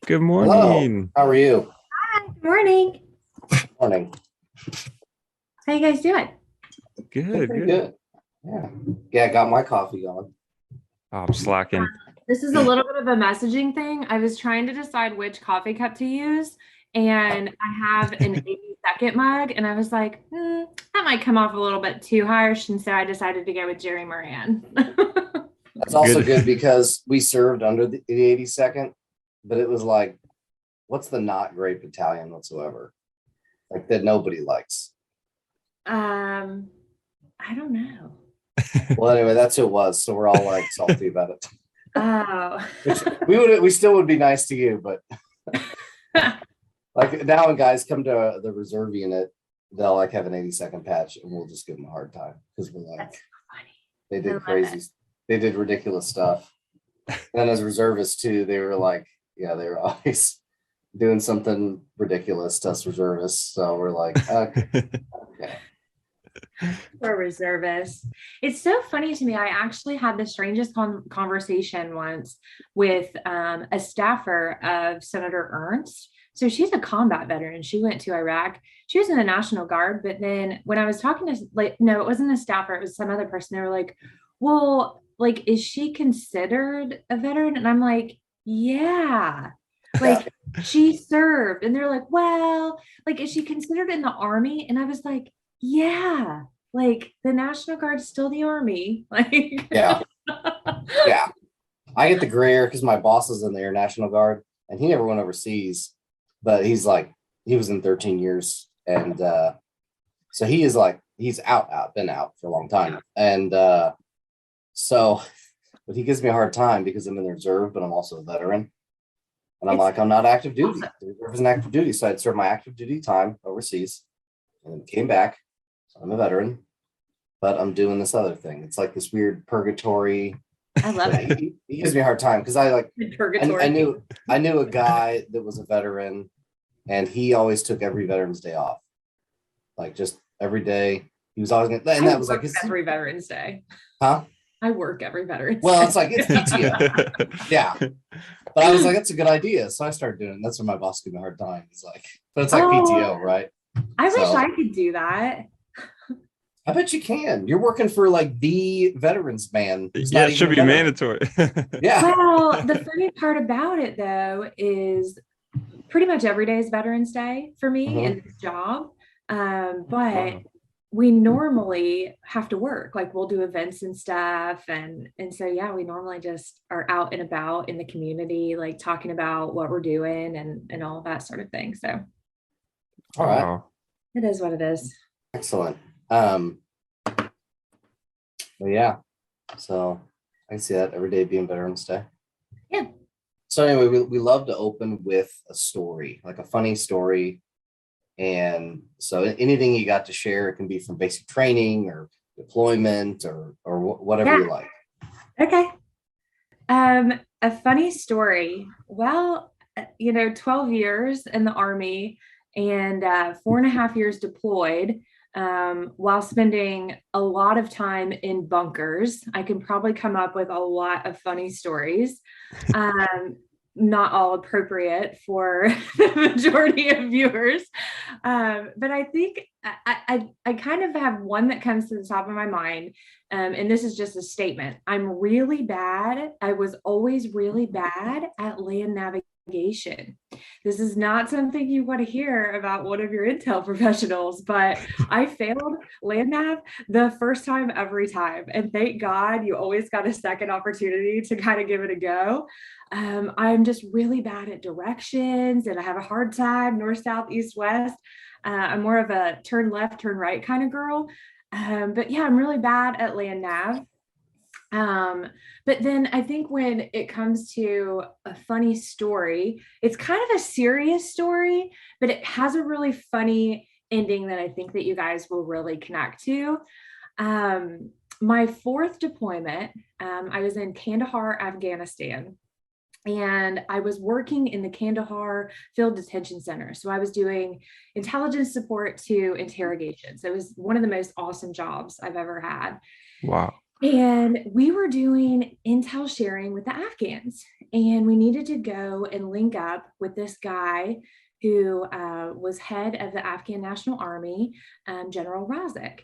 Good Hello, morning. how are you? Good morning. Morning. How you guys doing? Doing Good, pretty good. good. Yeah. Yeah, I got my coffee going. Oh, I'm slacking. This is a little bit of a messaging thing. I was trying to decide which coffee cup to use, and I have an 80-second mug, and I was like, that might come off a little bit too harsh, and so I decided to go with Jerry Moran. That's also Good. good because we served under the 82nd, but it was like, what's the not great battalion whatsoever? Like that nobody likes. I don't know. Well, anyway, that's who it was. So we're all like salty about it. Oh. Which we still would be nice to you, but like now when guys come to the reserve unit, they'll like have an 82nd patch and we'll just give them a hard time because we're like, That's funny. they I did love crazy, it. they did ridiculous stuff. And then as reservists too, they were like, yeah, they were always doing something ridiculous to us reservists. So we're like, okay. For reservists. It's so funny to me. I actually had the strangest conversation once with a staffer of Senator Ernst. So she's a combat veteran. She went to Iraq. She was in the National Guard. But then when I was talking to, like, no, it wasn't a staffer, it was some other person. They were like, well, like, is she considered a veteran? And I'm like, yeah. Yeah. Like, she served. And they're like, well, like, is she considered in the Army? And I was like, yeah, like the National Guard is still the Army. Like, Yeah. Yeah. I get the gray hair because my boss is in the Air National Guard and he never went overseas, but he's like, he was in 13 years. And so he is like, he's been out for a long time. And so, but he gives me a hard time because I'm in the reserve, but I'm also a veteran. And I'm it's like, I'm not active duty. awesome. The reserve isn't active duty. So I'd served my active duty time overseas and then came back. So I'm a veteran, but I'm doing this other thing. It's like this weird purgatory. I love But it. he gives me a hard time because I like Purgatory. I knew a guy that was a veteran and he always took every Veterans Day off. Like just every day. He was always gonna, and I that was like work every Veterans Day. huh? I work every Veterans Well, Day. it's like it's PTO. Yeah. But I was like, that's a good idea. So I started doing it. That's when my boss gave me a hard time. He's like, but it's like PTO, right? I wish So I could do that. I bet you can. You're working for like the veterans man. Who's Yeah, not it should even be a veteran. mandatory. Yeah. Well, the funny part about it though is pretty much every day is Veterans Day for me in Mhm. this job. But Wow. we normally have to work, like we'll do events and stuff, and so yeah, we normally just are out and about in the community, like talking about what we're doing and all that sort of thing. So All right. Wow. it is what it is. Excellent. But yeah. So I can see that every day being Veterans Day. Yeah. So anyway, we love to open with a story, like a funny story. And so anything you got to share, it can be from basic training or deployment or whatever Yeah. you like. Okay. A funny story. Well, 12 years in the Army and 4.5 years deployed, while spending a lot of time in bunkers. I can probably come up with a lot of funny stories. Um, Not all appropriate for the majority of viewers. But I think I kind of have one that comes to the top of my mind. And this is just a statement. I'm really bad. I was always really bad at land navigation. This is not something you want to hear about one of your intel professionals, but I failed land nav the first time every time. And thank God you always got a second opportunity to kind of give it a go. I'm just really bad at directions and I have a hard time north, south, east, west. I'm more of a turn left, turn right kind of girl. But yeah, I'm really bad at land nav. But then I think when it comes to a funny story, it's kind of a serious story, but it has a really funny ending that I think that you guys will really connect to. My fourth deployment, I was in Kandahar, Afghanistan. And I was working in the Kandahar Field Detention Center. So I was doing intelligence support to interrogation. So it was one of the most awesome jobs I've ever had. Wow. And we were doing intel sharing with the Afghans, and we needed to go and link up with this guy who was head of the Afghan National Army, General Razik.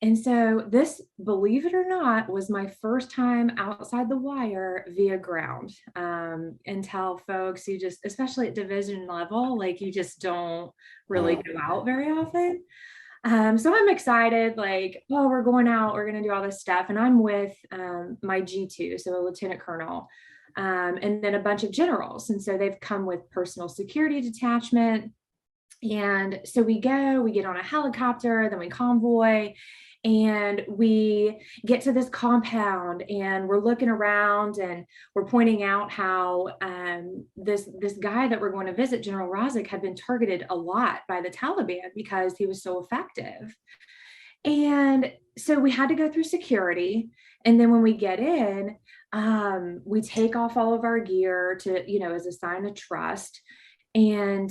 And so this, believe it or not, was my first time outside the wire via ground. Intel folks, you just, especially at division level, like you just don't really go out very often. So I'm excited, like, oh, we're going out, we're going to do all this stuff. And I'm with my G2, so a lieutenant colonel, and then a bunch of generals. And so they've come with personal security detachment. And so we get on a helicopter, then we convoy, and we get to this compound, and we're looking around, and we're pointing out how this guy that we're going to visit, General Razik, had been targeted a lot by the Taliban because he was so effective. And so we had to go through security. And then when we get in, we take off all of our gear to, as a sign of trust. And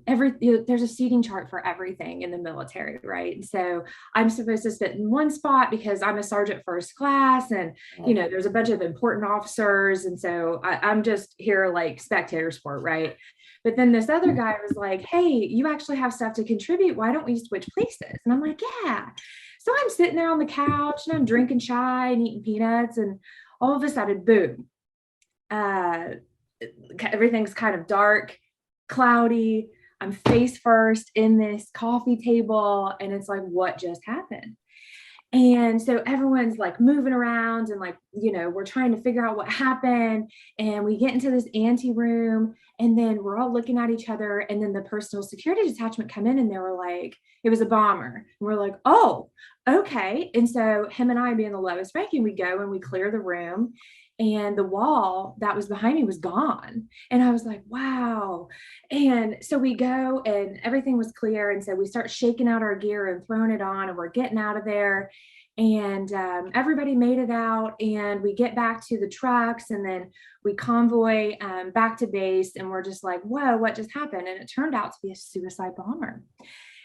there's a seating chart for everything in the military, right? And so I'm supposed to sit in one spot because I'm a sergeant first class, and there's a bunch of important officers, and so I'm just here like spectator sport, right? But then this other guy was like, "Hey, you actually have stuff to contribute. Why don't we switch places?" And I'm like, "Yeah." So I'm sitting there on the couch and I'm drinking chai and eating peanuts, and all of a sudden, boom, everything's kind of dark, cloudy. I'm face first in this coffee table, and it's like, what just happened? And so everyone's like moving around, and like, we're trying to figure out what happened. And we get into this ante room, and then we're all looking at each other. And then the personal security detachment come in, and they were like, it was a bomber. And we're like, oh, okay. And so him and I, being the lowest ranking, we go and we clear the room, and the wall that was behind me was gone. And I was like, wow. And so we go, and everything was clear. And so we start shaking out our gear and throwing it on, and we're getting out of there. And everybody made it out, and we get back to the trucks, and then we convoy back to base, and we're just like, whoa, what just happened? And it turned out to be a suicide bomber.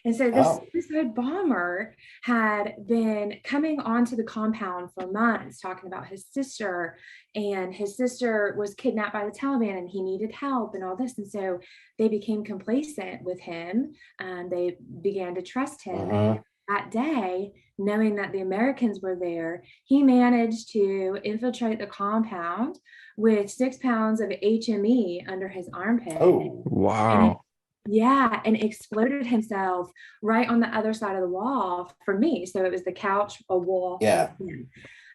And so this suicide bomber had been coming onto the compound for months, talking about his sister, and his sister was kidnapped by the Taliban, and he needed help and all this. And so they became complacent with him, and they began to trust him. That day, knowing that the Americans were there, he managed to infiltrate the compound with 6 pounds of HME under his armpit. Oh, wow. And exploded himself right on the other side of the wall for me. So it was the couch, a wall. Yeah.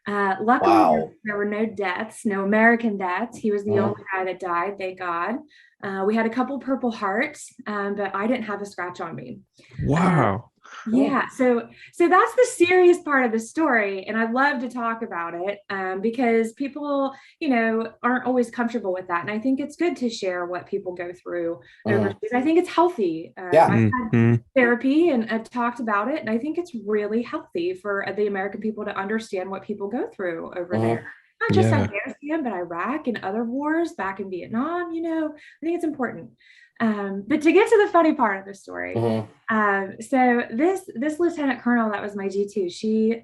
Luckily, there were no deaths, no American deaths. He was the only guy that died, thank God. We had a couple Purple Hearts, but I didn't have a scratch on me. Wow. Yeah, so that's the serious part of the story, and I love to talk about it because people, aren't always comfortable with that, and I think it's good to share what people go through overseas. I think it's healthy. I've had therapy, and I've talked about it, and I think it's really healthy for the American people to understand what people go through over there. Not just Afghanistan, but Iraq and other wars back in Vietnam. I think it's important. But to get to the funny part of the story, so this lieutenant colonel that was my G2, she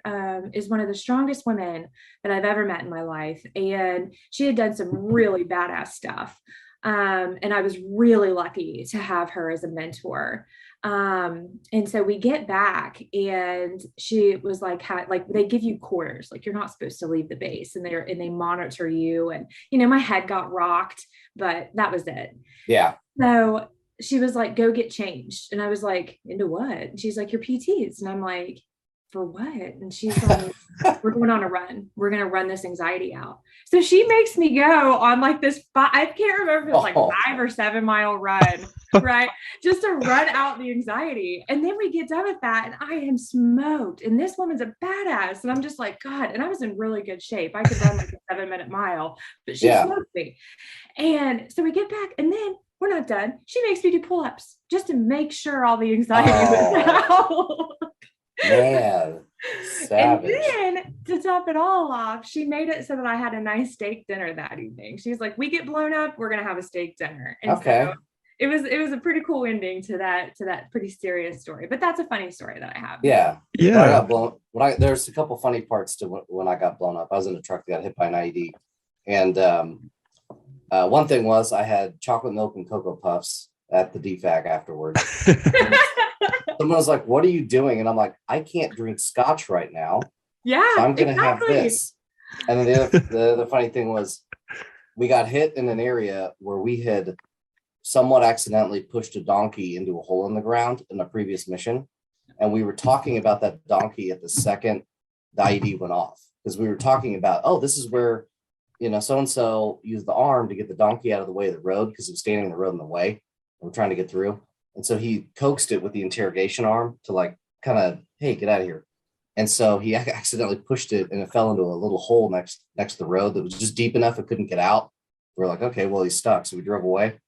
is one of the strongest women that I've ever met in my life, and she had done some really badass stuff, and I was really lucky to have her as a mentor. And so we get back, and she was like, they give you quarters, like you're not supposed to leave the base, and they monitor you, and my head got rocked, but that was it. Yeah. So she was like, go get changed. And I was like, into what? And she's like, your PTs. And I'm like, for what? And she's like, we're going on a run. We're going to run this anxiety out. So she makes me go on like this, I can't remember if it was like 5 or 7 mile run, right? Just to run out the anxiety. And then we get done with that, and I am smoked. And this woman's a badass. And I'm just like, God, and I was in really good shape. I could run like a 7-minute mile, but she smoked me. And so we get back, and then we're not done. She makes me do pull-ups just to make sure all the anxiety was out. Man, savage. And then to top it all off, she made it so that I had a nice steak dinner that evening. She's like, we get blown up, we're gonna have a steak dinner. And so it was a pretty cool ending to that pretty serious story. But that's a funny story that I have. Yeah. Yeah. When I got blown, there's a couple funny parts to when I got blown up. I was in a truck that got hit by an IED. And one thing was I had chocolate milk and Cocoa Puffs at the DFAC afterwards. Someone was like, "What are you doing?" And I'm like, "I can't drink scotch right now. Yeah. So I'm going to have exactly. this." And then the funny thing was we got hit in an area where we had somewhat accidentally pushed a donkey into a hole in the ground in a previous mission. And we were talking about that donkey at the second the IED went off, because we were talking about, oh, this is where, so-and-so used the arm to get the donkey out of the way of the road because it was standing in the road in the way. And we're trying to get through. And so he coaxed it with the interrogation arm to like kind of, hey, get out of here. And so he accidentally pushed it and it fell into a little hole next to the road that was just deep enough it couldn't get out. We're like, okay, well, he's stuck. So we drove away.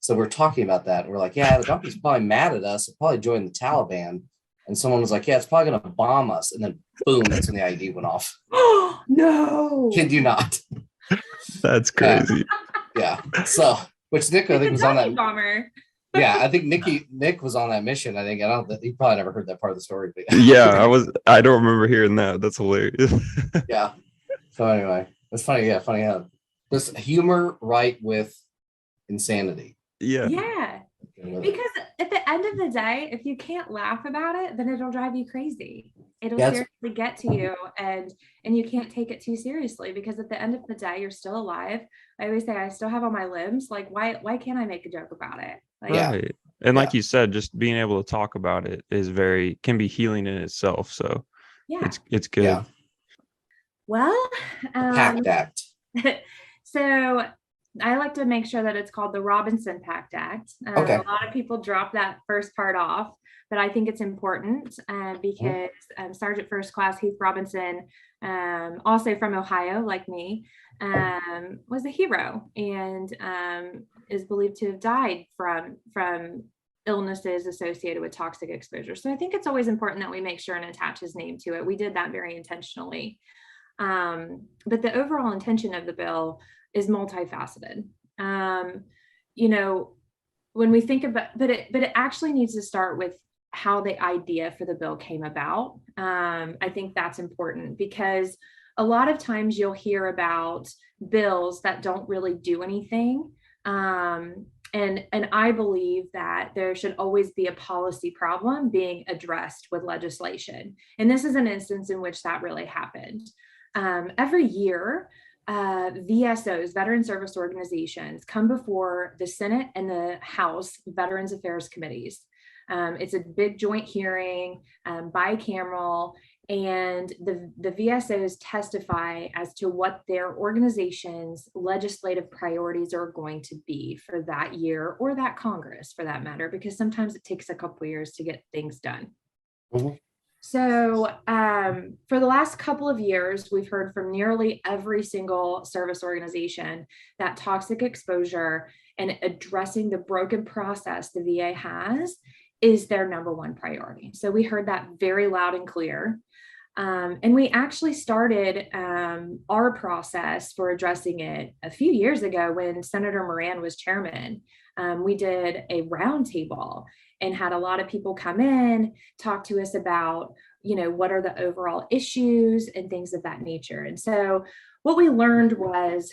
So we're talking about that. And we're like, yeah, the donkey's probably mad at us. It probably joined the Taliban. And someone was like, yeah, it's probably going to bomb us. And then boom, that's when the ID went off. Oh, no. Kid you not. That's crazy. Yeah. So, which Nick, I think, was on that. Bomber. Yeah, I think Nick was on that mission. I think he probably never heard that part of the story. But Yeah, I don't remember hearing that. That's hilarious. Yeah. So anyway, it's funny. Yeah, funny how this humor right with insanity. Yeah. Yeah. Because at the end of the day, if you can't laugh about it, then it'll drive you crazy. It'll seriously get to you, and you can't take it too seriously, because at the end of the day, you're still alive. I always say I still have all my limbs. Like, why can't I make a joke about it? Like, Right. And like you said, just being able to talk about it can be healing in itself. So yeah, it's good. Yeah. Well, PACT Act. So I like to make sure that it's called the Robinson PACT Act. Okay. A lot of people drop that first part off, but I think it's important because Sergeant First Class Heath Robinson, also from Ohio, like me, was a hero and is believed to have died from illnesses associated with toxic exposure. So I think it's always important that we make sure and attach his name to it. We did that very intentionally. But the overall intention of the bill is multifaceted. When we think about, but it actually needs to start with how the idea for the bill came about. I think that's important, because a lot of times you'll hear about bills that don't really do anything. And I believe that there should always be a policy problem being addressed with legislation. And this is an instance in which that really happened. Every year, VSOs, Veteran Service Organizations, come before the Senate and the House Veterans Affairs Committees. It's a big joint hearing, bicameral, and the VSOs testify as to what their organization's legislative priorities are going to be for that year, or that Congress for that matter, because sometimes it takes a couple of years to get things done. Mm-hmm. So for the last couple of years, we've heard from nearly every single service organization that toxic exposure and addressing the broken process the VA has is their number one priority. So we heard that very loud and clear. And we actually started our process for addressing it a few years ago when Senator Moran was chairman. We did a roundtable and had a lot of people come in, talk to us about, what are the overall issues and things of that nature. And so what we learned was,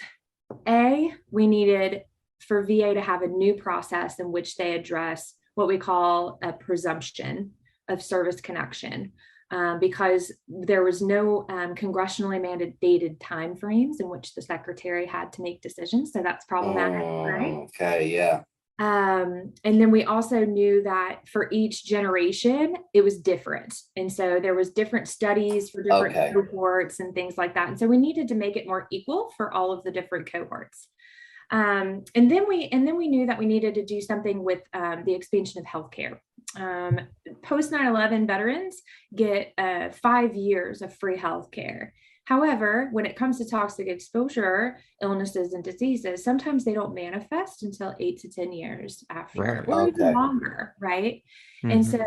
we needed for VA to have a new process in which they address what we call a presumption of service connection. Because there was no congressionally mandated timeframes in which the secretary had to make decisions. So that's problematic, right? Okay, yeah. And then we also knew that for each generation, it was different. And so there was different studies for different cohorts and things like that. And so we needed to make it more equal for all of the different cohorts. And then we knew that we needed to do something with the expansion of healthcare. Post 9/11 veterans get 5 years of free healthcare. However, when it comes to toxic exposure, illnesses and diseases, sometimes they don't manifest until 8 to 10 years after, or even longer, right? Mm-hmm. And so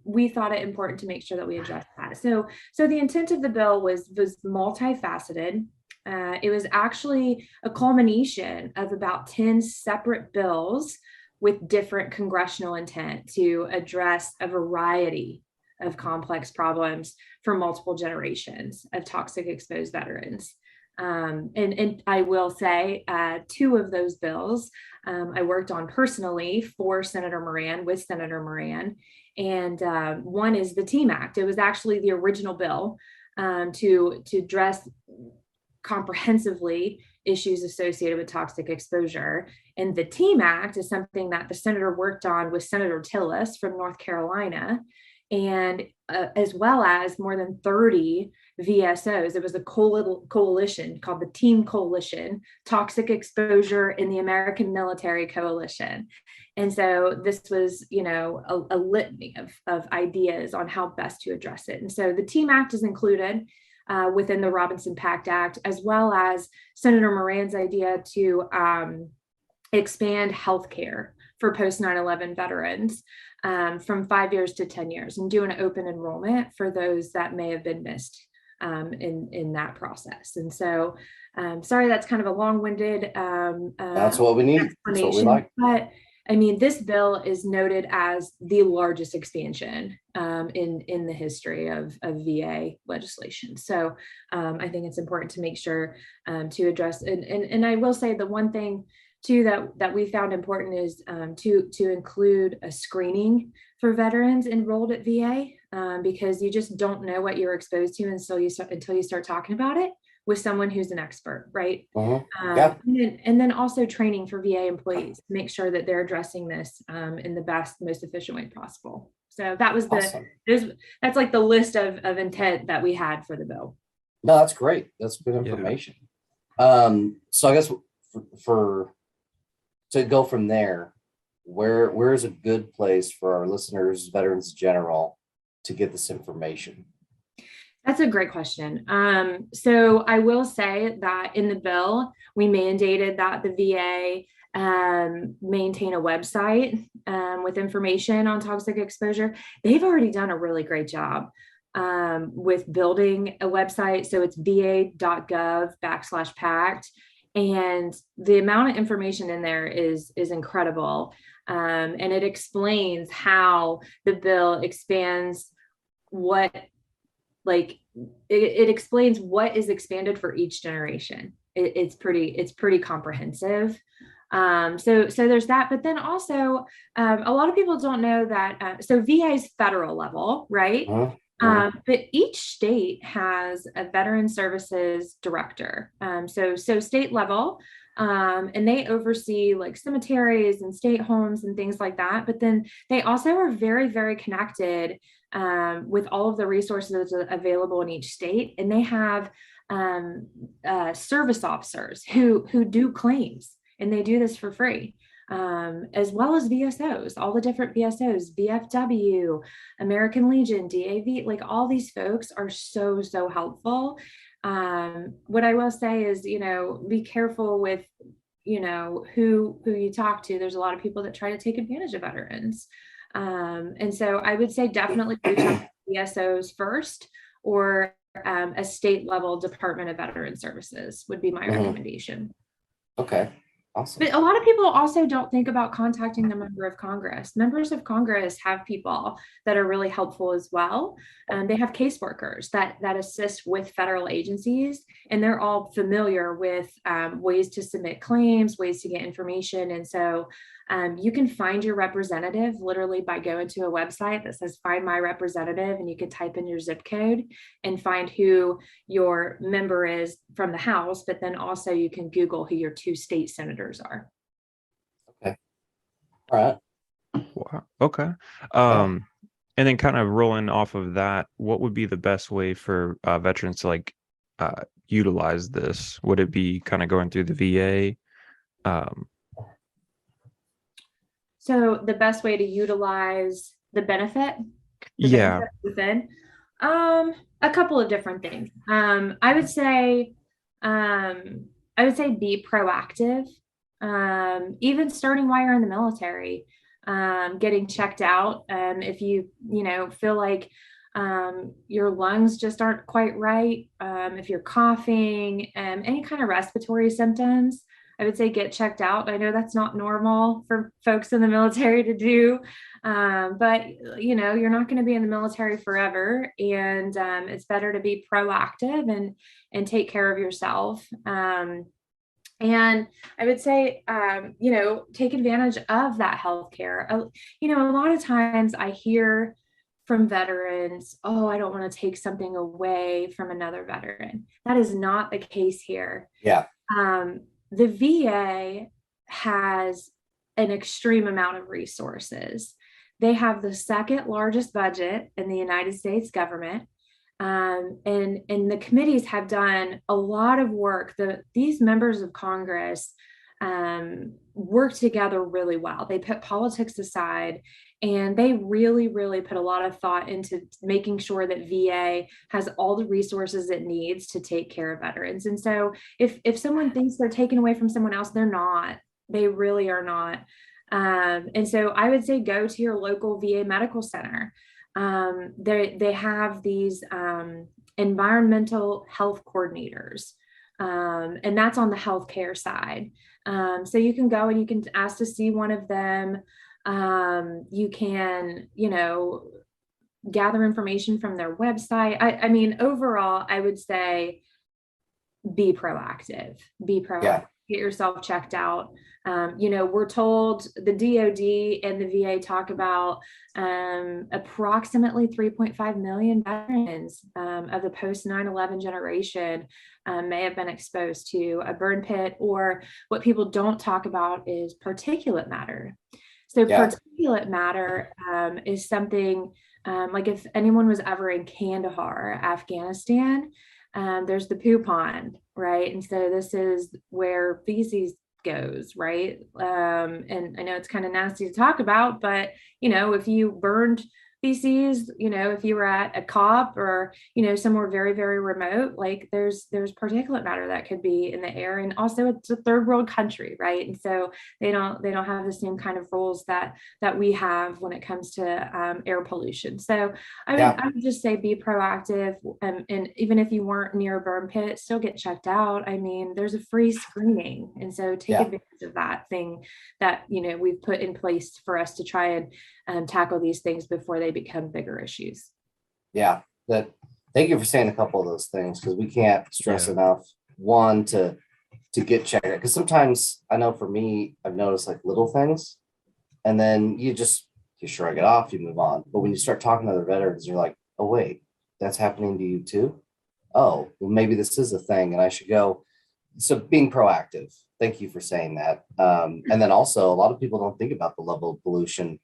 we thought it important to make sure that we address that. So the intent of the bill was multifaceted. It was actually a culmination of about 10 separate bills with different congressional intent to address a variety of complex problems for multiple generations of toxic exposed veterans. And I will say 2 of those bills I worked on personally for Senator Moran, with Senator Moran. And one is the TEAM Act. It was actually the original bill to address comprehensively issues associated with toxic exposure. And the TEAM Act is something that the senator worked on with Senator Tillis from North Carolina, and as well as more than 30 VSOs. It was a coalition called the TEAM Coalition, Toxic Exposure in the American Military Coalition. And so this was, a litany of ideas on how best to address it. And so the TEAM Act is included within the Robinson PACT Act, as well as Senator Moran's idea to expand healthcare for post 9/11 veterans from 5 years to 10 years, and do an open enrollment for those that may have been missed in that process. And so, sorry, that's kind of a long-winded that's what we need. That's what we like. But I mean, this bill is noted as the largest expansion in the history of VA legislation. So I think it's important to make sure to address. And I will say the one thing too that we found important is to include a screening for veterans enrolled at VA, because you just don't know what you're exposed to until you start talking about it with someone who's an expert, right? Yeah. And then also training for VA employees to make sure that they're addressing this in the best, most efficient way possible. So that was Awesome. That's like the list of intent that we had for the bill. No, that's great. That's good information. So I guess for to go from there, where is a good place for our listeners, veterans in general, to get this information? That's a great question. So I will say that in the bill, we mandated that the VA maintain a website with information on toxic exposure. They've already done a really great job with building a website. So it's va.gov/PACT. And the amount of information in there is incredible. And it explains how the bill expands it explains what is expanded for each generation. It's pretty comprehensive. So there's that, but then also a lot of people don't know that. So VA is federal level, right? But each state has a veteran services director. So state level, and they oversee like cemeteries and state homes and things like that. But then they also are very, very connected with all of the resources available in each state. And they have service officers who do claims, and they do this for free. As well as VSOs, all the different VSOs, VFW, American Legion, DAV, like all these folks are so helpful. What I will say is, be careful with, who you talk to. There's a lot of people that try to take advantage of veterans. And so I would say definitely reach out to VSOs first, or a state level Department of Veteran Services would be my recommendation. Okay. Awesome. But a lot of people also don't think about contacting the member of Congress. Members of Congress have people that are really helpful as well. They have caseworkers that assist with federal agencies, and they're all familiar with ways to submit claims, ways to get information. And so you can find your representative literally by going to a website that says Find My Representative, and you can type in your zip code and find who your member is from the House, but then also you can Google who your 2 state senators are. Okay. All right. Wow. Okay. And then kind of rolling off of that, what would be the best way for veterans to utilize this? Would it be kind of going through the VA? So the best way to utilize the benefit? Yeah. Within a couple of different things. I would say be proactive. Even starting while you're in the military, getting checked out. If you feel like your lungs just aren't quite right, if you're coughing, any kind of respiratory symptoms, I would say get checked out. I know that's not normal for folks in the military to do, but you're not going to be in the military forever, and it's better to be proactive and take care of yourself. And I would say, take advantage of that healthcare. A lot of times I hear from veterans, oh, I don't want to take something away from another veteran. That is not the case here. Yeah. The VA has an extreme amount of resources. They have the second largest budget in the United States government. And the committees have done a lot of work. These members of Congress work together really well. They put politics aside, and they really, really put a lot of thought into making sure that VA has all the resources it needs to take care of veterans. And so if someone thinks they're taken away from someone else, they're not. They really are not. And so I would say go to your local VA medical center. They have these environmental health coordinators, and that's on the healthcare side. So you can go and you can ask to see one of them. You can, gather information from their website. I mean, overall, I would say be proactive. Yeah. Get yourself checked out. We're told the DoD and the VA talk about approximately 3.5 million veterans of the post 9/11 generation may have been exposed to a burn pit, or what people don't talk about is particulate matter. So particulate matter is something like if anyone was ever in Kandahar, Afghanistan, there's the poo pond, right? And so this is where feces goes, right? And I know it's kind of nasty to talk about, but if you burned feces, if you were at a COP or somewhere very, very remote, like there's particulate matter that could be in the air. And also it's a third world country, right? And so they don't have the same kind of rules that we have when it comes to air pollution. So I would just say be proactive, and even if you weren't near a burn pit, still get checked out. I mean, there's a free screening, and so take advantage of that thing that we've put in place for us to try and tackle these things before they become bigger issues. Yeah, thank you for saying a couple of those things, because we can't stress enough, one, to get checked, because sometimes I know for me, I've noticed like little things, and then you shrug it off, you move on. But when you start talking to other veterans, you're like, oh wait, that's happening to you too? Oh, well, maybe this is a thing and I should go. So being proactive, thank you for saying that. And then also, a lot of people don't think about the level of pollution.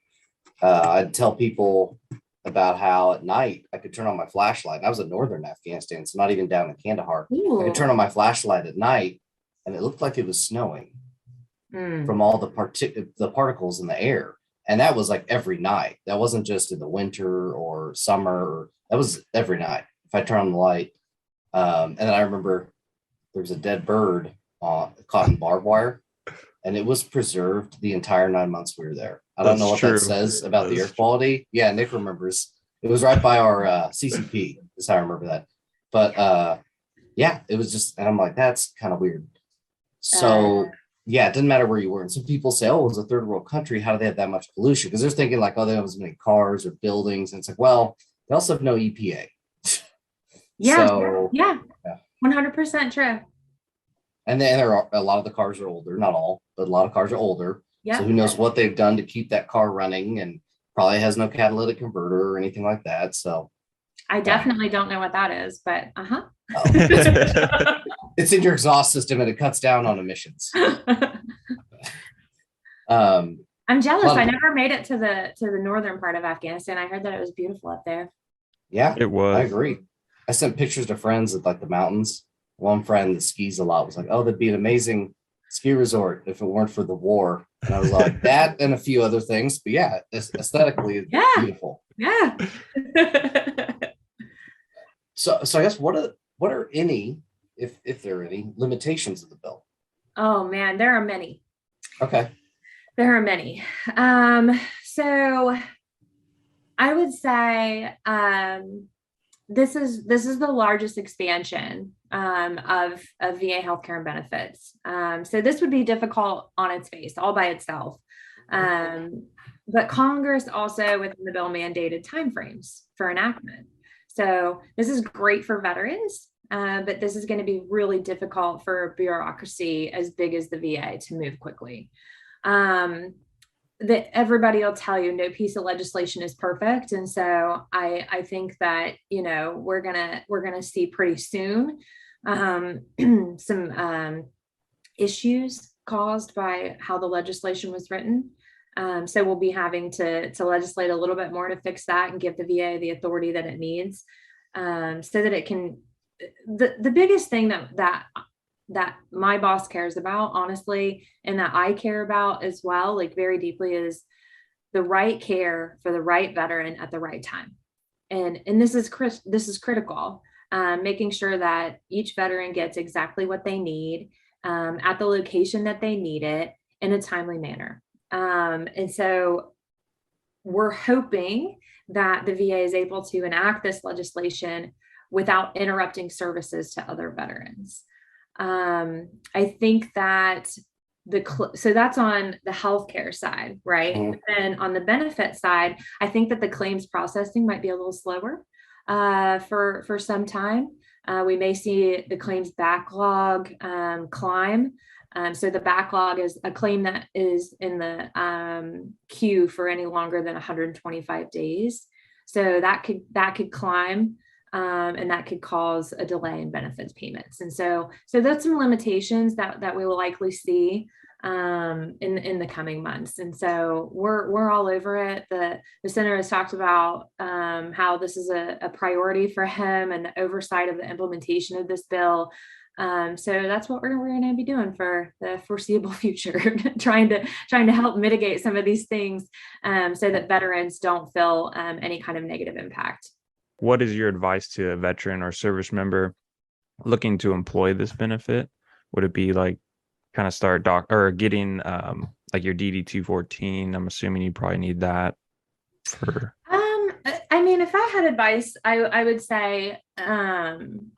I'd tell people about how at night I could turn on my flashlight. I was in northern Afghanistan, so not even down in Kandahar. Ooh. I could turn on my flashlight at night, and it looked like it was snowing from all the particles in the air. And that was like every night. That wasn't just in the winter or summer. That was every night. If I turn on the light, and then I remember there was a dead bird caught in barbed wire, and it was preserved the entire 9 months we were there. I don't know what that says about the air quality. Yeah, Nick remembers. It was right by our CCP. Is how I remember that. But it was just, and I'm like, that's kind of weird. So it didn't matter where you were. And some people say, oh, it was a third world country. How do they have that much pollution? Because they're thinking like, oh, they don't have as many cars or buildings. And it's like, well, they also have no EPA. Yeah. 100% true. And then a lot of the cars are older, not all, but a lot of cars are older. Yeah. So who knows what they've done to keep that car running, and probably has no catalytic converter or anything like that. So I definitely don't know what that is, but it's in your exhaust system and it cuts down on emissions. I'm jealous. I never made it to the northern part of Afghanistan. I heard that it was beautiful up there. Yeah, it was. I agree. I sent pictures to friends at like the mountains. One friend that skis a lot was like, oh, that'd be an amazing ski resort if it weren't for the war. And I was like, that and a few other things. But yeah, aesthetically, it's beautiful. Yeah. So I guess what are any, if there are any, limitations of the bill? Oh man, there are many. Okay. There are many. So I would say this is the largest expansion of VA healthcare and benefits. So this would be difficult on its face, all by itself. But Congress also within the bill mandated timeframes for enactment. So this is great for veterans, but this is going to be really difficult for a bureaucracy as big as the VA to move quickly. That everybody will tell you no piece of legislation is perfect. And so I think that, we're gonna see pretty soon some issues caused by how the legislation was written. So we'll be having to legislate a little bit more to fix that and give the VA the authority that it needs, so that it can. The biggest thing that my boss cares about, honestly, and that I care about as well, like very deeply, is the right care for the right veteran at the right time. And this is critical, making sure that each veteran gets exactly what they need at the location that they need it in a timely manner. And so we're hoping that the VA is able to enact this legislation without interrupting services to other veterans. I think that so that's on the healthcare side, right? Mhm. And on the benefit side, I think that the claims processing might be a little slower for some time. We may see the claims backlog climb. So the backlog is a claim that is in the queue for any longer than 125 days. So that could climb. And that could cause a delay in benefits payments. And so that's some limitations that we will likely see in the coming months. And so we're all over it. The senator has talked about how this is a priority for him and the oversight of the implementation of this bill. So that's what we're going to be doing for the foreseeable future, trying to help mitigate some of these things so that veterans don't feel any kind of negative impact. What is your advice to a veteran or service member looking to employ this benefit? Would it be like kind of start getting like your DD 214? I'm assuming you probably need that for. I mean, if I had advice, I would say kind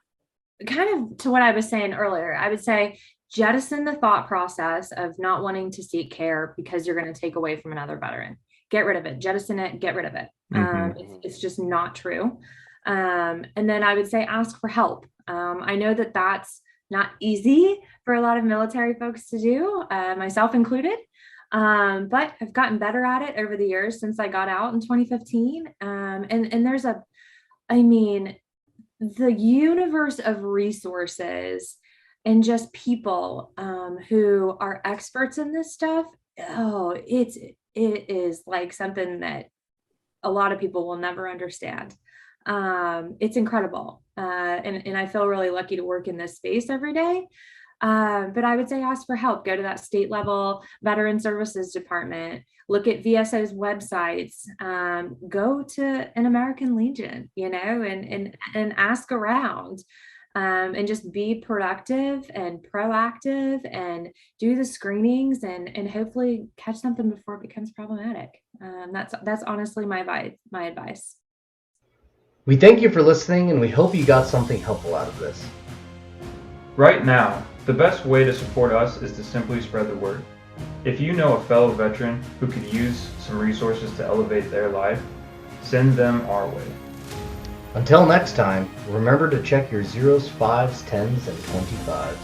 of to what I was saying earlier. I would say jettison the thought process of not wanting to seek care because you're going to take away from another veteran. Get rid of it, jettison it, get rid of it. It's just not true. And then I would say ask for help. I know that that's not easy for a lot of military folks to do, myself included, but I've gotten better at it over the years since I got out in 2015. And there's the universe of resources and just people who are experts in this stuff. Oh, it is like something that a lot of people will never understand. It's incredible. And I feel really lucky to work in this space every day. But I would say ask for help. Go to that state level Veteran Services Department, look at VSO's websites, go to an American Legion, and ask around. And just be productive and proactive and do the screenings and hopefully catch something before it becomes problematic. That's honestly my advice. We thank you for listening, and we hope you got something helpful out of this. Right now, the best way to support us is to simply spread the word. If you know a fellow veteran who could use some resources to elevate their life, send them our way. Until next time, remember to check your 0s, 5s, 10s, and 25s.